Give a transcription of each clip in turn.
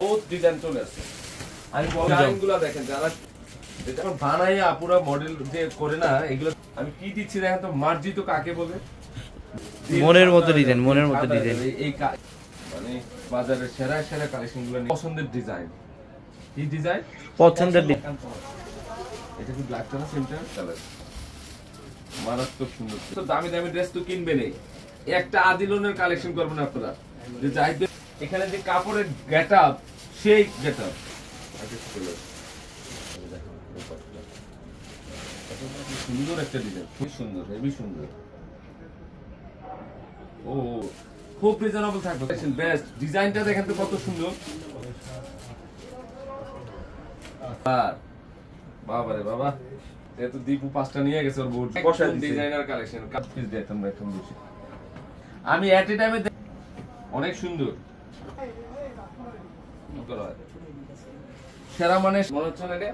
বহুত ডিজাইন চলে আসছে। আমি ডিজাইনগুলো দেখেন যারা এটা বানাইয়া পুরো মডেল যে করে না এগুলো আমি কি দিচ্ছি দেখেন তো মার্জিত কাকে বলে মনের মতো ডিজাইন এই মানে বাজারের সেরা সেরা কালেকশনগুলো পছন্দের ডিজাইন এই ডিজাইন পছন্দের ডিজাইন এটা কি ব্ল্যাক কালার সেন্টার কালার মারাত্মক সুন্দর। তো দামি দামি ড্রেস তো কিনবেনই, একটা আদিলনের কালেকশন করবেন আপনারা যে চাইবে এখানে যে কাপড়ের গেটআপ সেই গেটআপ সুন্দর একটা ডিজাইন, খুব সুন্দর, হেভি সুন্দর। ও খুব রিজনেবল থাকবে, বেস্ট ডিজাইনটা দেখেন তো কত সুন্দর। আর বাবা রে বাবা, এত দীপু পাঁচটা নিয়ে গেছে ওর বোর্ড বসায় ডিজাইনার কালেকশন কাট পিস দিতাম না একদম বেশি। আমি এট এ টাইমে অনেক সুন্দর সেরা মানে মনে হচ্ছে না এটা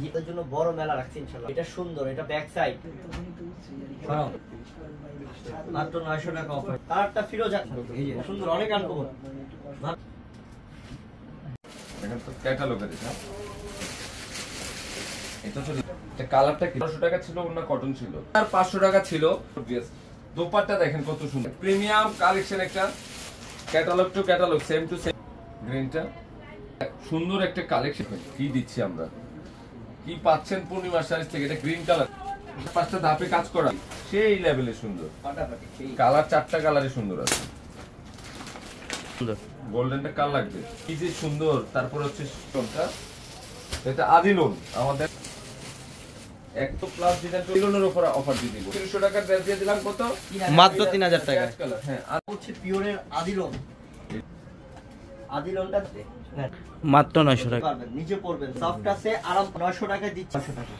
এটার জন্য বড় মেলা রাখছি ইনশাআল্লাহ। এটা সুন্দর, এটা ব্যাক সাইড মাত্র 900 টাকা অফার। কালারটা ফিরোজা এই যে সুন্দর, অনেক আনকমন। দেখেন তো ক্যাটালগ আছে, এটা তো এটা কালারটা কি 100 টাকা ছিল না কটন ছিল আর 500 টাকা ছিল। দোপাট্টা দেখেন কত সুন্দর, প্রিমিয়াম কালেকশন একটা catalogue to catalogue same to same. গ্রিনটা সুন্দর একটা কালেকশন কি দিচ্ছি আমরা, কি পাচ্ছেন পূর্ণিমা শাড়ি থেকে। এটা গ্রিন কালার, পাঁচটা ধাপে কাজ করা সেই লেভেলে সুন্দর, কালার চারটা কালারে সুন্দর আছে, গোল্ডেনটা কার লাগবে কি যে সুন্দর। তারপর হচ্ছে স্টোনটা, এটা আদিলোন আমাদের একটু প্লাস ডিজাইন আদিলোনের উপর অফার দিয়ে দিব। 300 টাকার ড্রেস দিয়ে দিলাম কত মাত্র 3000 টাকা। হ্যাঁ আর হচ্ছে পিওরের আদিলোন, আদিলোনটা মাত্র 900 টাকা পারবেন, নিচে পড়বেন, সফট আছে, আরাম। 900 টাকায় দিচ্ছি 900 টাকা।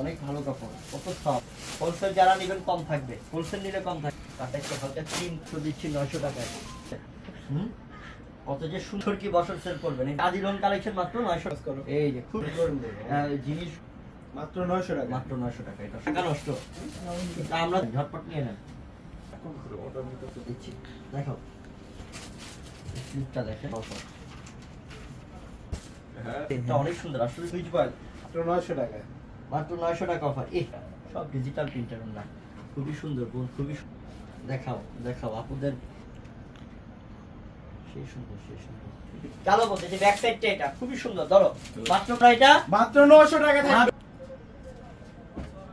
অনেক ভালো কাপড়, কত সফট। হোলসেল যারা নেবেন কম থাকবে, হোলসেল নিলে কম থাকবে। তাতে একটা হালকা 300 দিচ্ছি 900 টাকায়। কত যে সুন্দর কি বছর সেল করবেন। এই আদিলোন কালেকশন মাত্র 900 করো। এই যে খুব জিনিস মাত্র 900 টাকা, মাত্র 900 টাকা। এটা টাকা নষ্ট, এটা আমরা ঝটপট নিয়ে নেন। দিচ্ছি দেখো স্লিপটা দেখেন, এটা অনেক সুন্দর আসলে। সুইচ বয়েল মাত্র 900 টাকা, মাত্র 900 টাকা অফার। এই সব ডিজিটাল প্রিন্টার না, খুবই সুন্দর বোন, খুবই দেখাও দেখাও আপুদের, সেই সুন্দর সেই সুন্দর। কালো বলতে যে ব্যাক সাইডটা এটা খুবই সুন্দর। ধরো মাত্র প্রাইসটা মাত্র 900 টাকা থাকবে।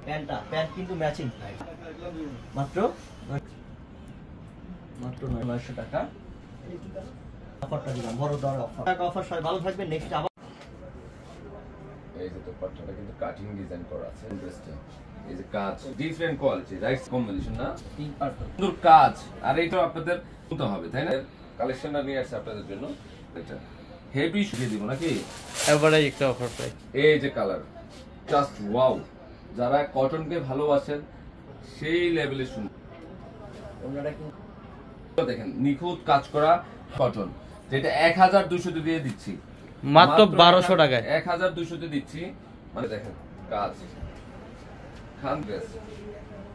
প্যান্টটা প্যান্ট কিন্তু ম্যাচিং মাত্র 900 টাকা অফারটা দিলাম, বড় দর অফার। টাকা অফার। সবাই ভালো থাকবেন। নেক্সট আবার এই যে দোপাট্টাটা কিন্তু কাটিং ডিজাইন করা আছে, ইন্টারেস্টিং। এই যে কাজ ডিফারেন্ট কোয়ালিটি, রাইট কম্বিনেশন না, পিঙ্ক পার্পল সুন্দর কাজ। আর এইটা আপনাদের শুনতে হবে তাই না, কালেকশনটা নিয়ে আসছে আপনাদের জন্য। এটা হেভি শুকিয়ে দিব নাকি এভারেজ একটা অফার পাই। এই যে কালার জাস্ট ওয়াও, যারা কটনকে ভালোবাসেন সেই লেভেলে সুন্দর। ওনারা কিন্তু দেখেন নিখুঁত কাজ করা কটন, যেটা 1200 দিয়ে দিচ্ছি মাত্র 1200 টাকায়। 1200 দিচ্ছি। মানে দেখেন কাজ খান ড্রেস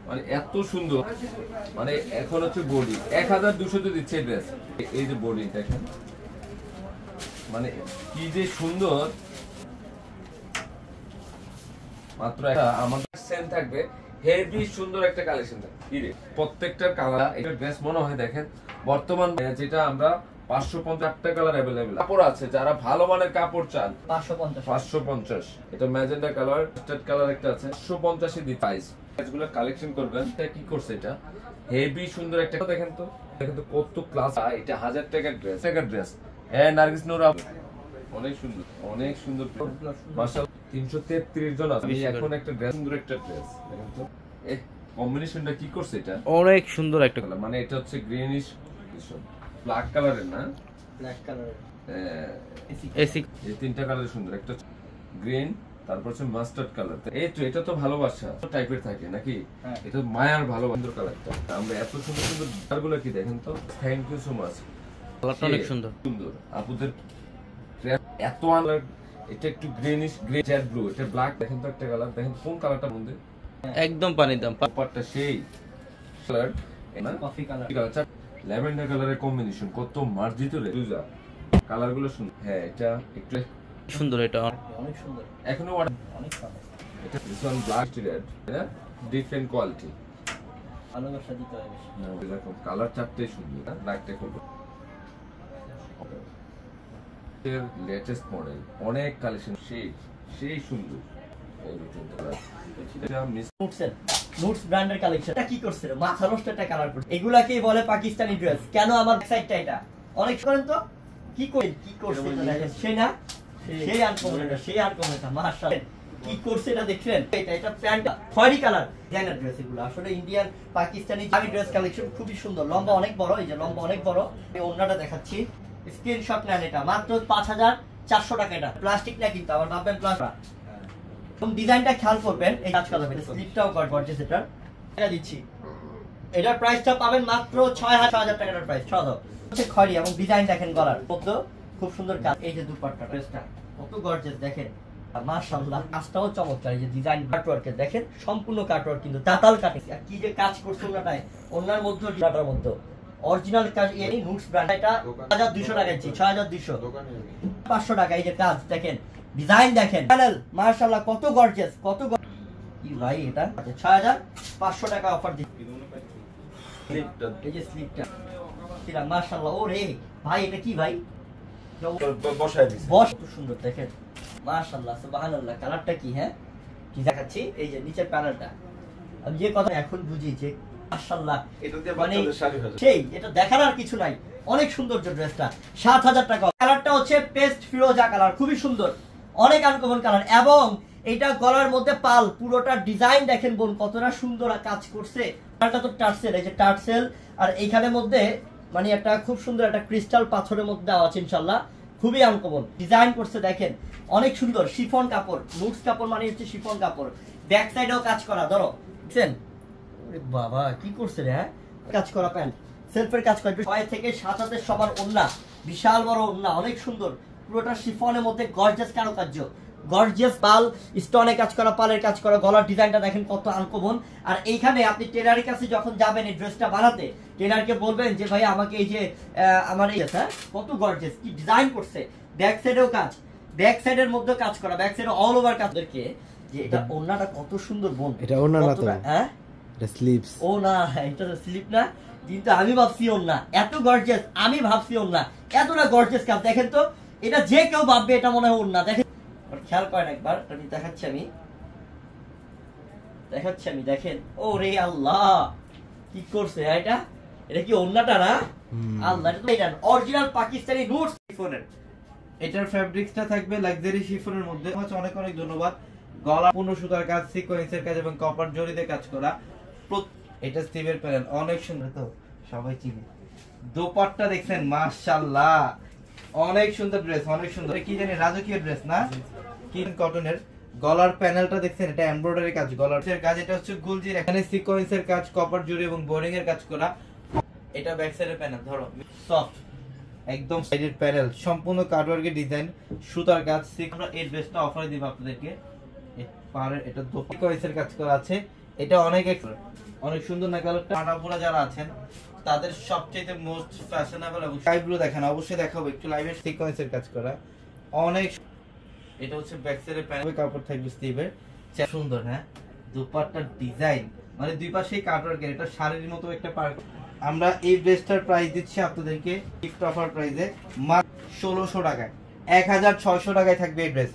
মানে এত সুন্দর। মানে এখন হচ্ছে বডি 1200 দিচ্ছে ড্রেস। এই যে বডি দেখেন মানে কি যে সুন্দর। মাত্র একটা আমাদের সেম থাকবে, হেভি সুন্দর একটা কালেকশন থাকবে। প্রত্যেকটার কালার এটা ড্রেস মনে হয় দেখেন বর্তমান যেটা আমরা 550 কালার अवेलेबल কাপড় আছে। যারা ভালো মানের কাপড় চান 550। এটা ম্যাজেন্ডা কালার, স্টার্ট কালার একটা আছে 550 এ দি প্রাইস। এগুলো কালেকশন করবেন। এটা কি করছে, এটা হেভি সুন্দর একটা দেখেন তো কত ক্লাস। এটা 1000 টাকার ড্রেস নার্গিস নূর অনেক সুন্দর, অনেক সুন্দর মাশাআল্লাহ। 333 জন আছে। এখন একটা ড্রেস, সুন্দর একটা ড্রেস দেখেন তো, কম্বিনেশনটা কি করছে, এটা অনেক সুন্দর একটা কালার। মানে এটা হচ্ছে গ্রিনিশ ব্ল্যাক কালারের না, ব্ল্যাক কালারের এসি। এই তিনটা কালার সুন্দর, একটা গ্রিন, তারপর হচ্ছে মাস্টার্ড কালার। এই তো এটা তো ভালোবাসা টাইপের থাকে নাকি, এটা মায়ার ভালোবাসার কালারটা। আমরা এত সুন্দর সুন্দর কালারগুলো কি দেখেন তো। থ্যাংক ইউ সো মাচ, কালারটা অনেক সুন্দর সুন্দর আপুদের এত কালার। এটা একটু গ্রিনিশ গ্রে জেড ব্লু, এটা ব্ল্যাক দেখেন তো একটা কালার। দেখেন কোন কালারটা মধ্যে একদম পানির দাম। ব্যাপারটা সেই কালার না কফি কালার ল্যাভেন্ডার কালারের কম্বিনেশন কত মার্জিত রে দুজা কালারগুলো সুন্দর। হ্যাঁ এটা একটু সুন্দর, এটা অনেক সুন্দর, এখনো অনেক ভালো। এটা দিস ওয়ান ব্ল্যাক রেড এটা ডিফারেন্ট কোয়ালিটি ভালোবাসা দিতে হয় বেশি। এরকম কালার চারটেই সুন্দর না ব্ল্যাকটা করব এর লেটেস্ট মডেল অনেক কালেকশন সেই সুন্দর এই দুটো কালার এটা মিস নুটস ব্র্যান্ডের কালেকশন। এটা কি করছে রে? মাথা নষ্ট একটা কালার করছে। এগুলাকেই বলে পাকিস্তানি ড্রেস। কেন আমার সাইডটা এটা অনেক করেন তো কি করছে এটা দেখেন। সেই না সেই আনকমন এটা, সেই আনকমন এটা মাশাআল্লাহ কি করছে এটা দেখছেন। এটা প্যান্ট খয়েরি কালার ডিজাইনার ড্রেস। এগুলো আসলে ইন্ডিয়ান পাকিস্তানি আমি ড্রেস কালেকশন খুবই সুন্দর। লম্বা অনেক বড়, এই যে লম্বা অনেক বড়। এই ওন্নাটা দেখাচ্ছি, স্ক্রিনশট নেন। এটা মাত্র 5400 টাকা। এটা প্লাস্টিক না কিন্তু আবার ভাববেন প্লাস্টিক। এবং ডিজাইনটা খেয়াল করবেন, এই কাজ করা হবে স্লিপটাও গর্জিয়াস। এটা দিচ্ছি, এটার প্রাইসটা পাবেন মাত্র 6000 টাকার প্রাইস। 6000 হচ্ছে খয়েরি এবং ডিজাইন দেখেন গলার মধ্যে খুব সুন্দর কাজ। এই যে দুপাট্টা ড্রেসটা কত গর্জিয়াস দেখেন, মাশাআল্লাহ কাজটাও চমৎকার। এই যে ডিজাইন কাটওয়ার্কে দেখেন, সম্পূর্ণ কাটওয়ার্ক কিন্তু তাতাল কাটে। আর কি যে কাজ করছে ওনাটায়, ওনার মধ্যে ডিজাইনটার মধ্যে অরিজিনাল কাজ। এই নুটস ব্র্যান্ড এটা 6200 টাকা দিচ্ছি, 6200 500 টাকা। এই যে কাজ দেখেন, ডিজাইন দেখেন, প্যানেল মাশাআল্লাহ কত গর্জিয়াস, কত কি ভাই। এটা 6500 টাকা অফার দিচ্ছি। এই যে স্লিপটা কিরা মাশাআল্লাহ। ওরে ভাই এটা কি ভাই বসায় দিছি বস খুব সুন্দর দেখেন মাশাআল্লাহ সুবহানাল্লাহ। কালারটা কি হ্যাঁ কি দেখাচ্ছি, এই যে নিচের প্যানেলটা। আমি যে কথা এখন বুঝি যে মাশাআল্লাহ এটা দিয়ে মানে বাচ্চাদের শাড়ি হয় সেই এটা দেখার আর কিছু নাই। অনেক সুন্দর যে ড্রেসটা 7000 টাকা। কালারটা হচ্ছে পেস্ট ফিরোজা কালার, খুবই সুন্দর, অনেক আনকমন কালার। এবং এটা গলার মধ্যে পাল, পুরোটা ডিজাইন দেখেন বোন কতটা সুন্দর কাজ করছে। এটা তো টার্সেল, এই যে টার্সেল। আর এইখানের মধ্যে মানে একটা খুব সুন্দর একটা ক্রিস্টাল পাথরের মধ্যে দেওয়া আছে ইনশাআল্লাহ, খুবই আনকমন ডিজাইন করছে দেখেন, অনেক সুন্দর। শিফন কাপড়, নুটস কাপড় মানে হচ্ছে শিফন কাপড়। ব্যাক সাইডেও কাজ করা, ধরো দেখছেন। ওরে বাবা কি করছে রে, হ্যাঁ কাজ করা প্যান্ট, সেলফের কাজ করা। 6 থেকে 7 হাতের সবার ওন্না, বিশাল বড় ওন্না, অনেক সুন্দর। পুরোটা শিফনের মধ্যে গর্জিয়াস কারুকার্য, গর্জিয়াস পাল, স্টোনে কাজ করা, পালের কাজ করা। গলার ডিজাইনটা দেখেন কত আনকমন। আর এইখানে আপনি টেলারের কাছে যখন যাবেন এই ড্রেসটা বানাতে, টেলারকে বলবেন যে ভাই আমাকে এই যে আমার এই হ্যাঁ কত গর্জিয়াস কি ডিজাইন করছে। ব্যাক সাইডেও কাজ, ব্যাক সাইডের মধ্যে কাজ করা, ব্যাক সাইডে অল ওভার কাজ। দেখে যে এটা ওন্নাটা কত সুন্দর বোন। এটা ওন্না না তো, হ্যাঁ এটা স্লিপস। ও না এটা তো স্লিপ না, কিন্তু আমি ভাবছি ওন্না এত গর্জিয়াস, আমি ভাবছি ওন্না এতটা গর্জিয়াস কাজ। দেখেন তো এটা যে কেউ ভাববে এটা মনে হয় ওন্না। দেখেন খেয়াল করেন একবার, আমি দেখাচ্ছি, দেখেন। ও রে আল্লাহ কি করছে এটা, এটা কি ওন্নাটা না? আল্লাহ এটা তো এটা অরিজিনাল পাকিস্তানি নুটস শিফনের। এটার ফ্যাব্রিক্সটা থাকবে লাক্সারি শিফনের মধ্যে। অনেক অনেক ধন্যবাদ। গলা পূর্ণ সুতার কাজ, সিকোয়েন্সের কাজ এবং কপার জরিতে কাজ করা। এটা স্টিভের প্যানেল, অনেক সুন্দর, তো সবাই চিনি। দোপাট্টা দেখছেন মাশাআল্লাহ, অনেক সুন্দর ড্রেস, অনেক সুন্দর। কি জানি রাজকীয় ড্রেস না, কিন কটনের। গলার প্যানেলটা দেখছেন, এটা এমব্রয়ডারি কাজ, গলার কাজ। এটা হচ্ছে গুলজির, এখানে সিকোয়েন্সের কাজ, কপার জরি এবং বোরিং এর কাজ করা। এটা ব্যাক সাইডের প্যানেল, ধরো সফট একদম সাইডের প্যানেল, সম্পূর্ণ কাটওয়ার্কের ডিজাইন, সুতার কাজ। আমরা এই ড্রেসটা অফারে দিব আপনাদেরকে। পারের এটা সিকোয়েন্সের কাজ করা আছে। এটা অনেক সুন্দর না কালারটা। আটাপুরা যারা আছেন তাদের সবচেয়ে মোস্ট ফ্যাশনেবল এবং স্কাই ব্লু দেখেন, অবশ্যই দেখাবো একটু লাইভে। সিকোয়েন্সের কাজ করা অনেক। এটা হচ্ছে ব্যাক সাইডের প্যানেল, কাপড় থাকবে স্টিভের, সুন্দর। হ্যাঁ দুপাট্টার ডিজাইন মানে দুই পাশেই কাটওয়ার্কের, এটা শাড়ির মতো একটা পার্ট। আমরা এই ড্রেসটার প্রাইস দিচ্ছি আপনাদেরকে গিফট অফার প্রাইসে মাত্র 1600 টাকায়। 1600 টাকায় থাকবে এই ড্রেস।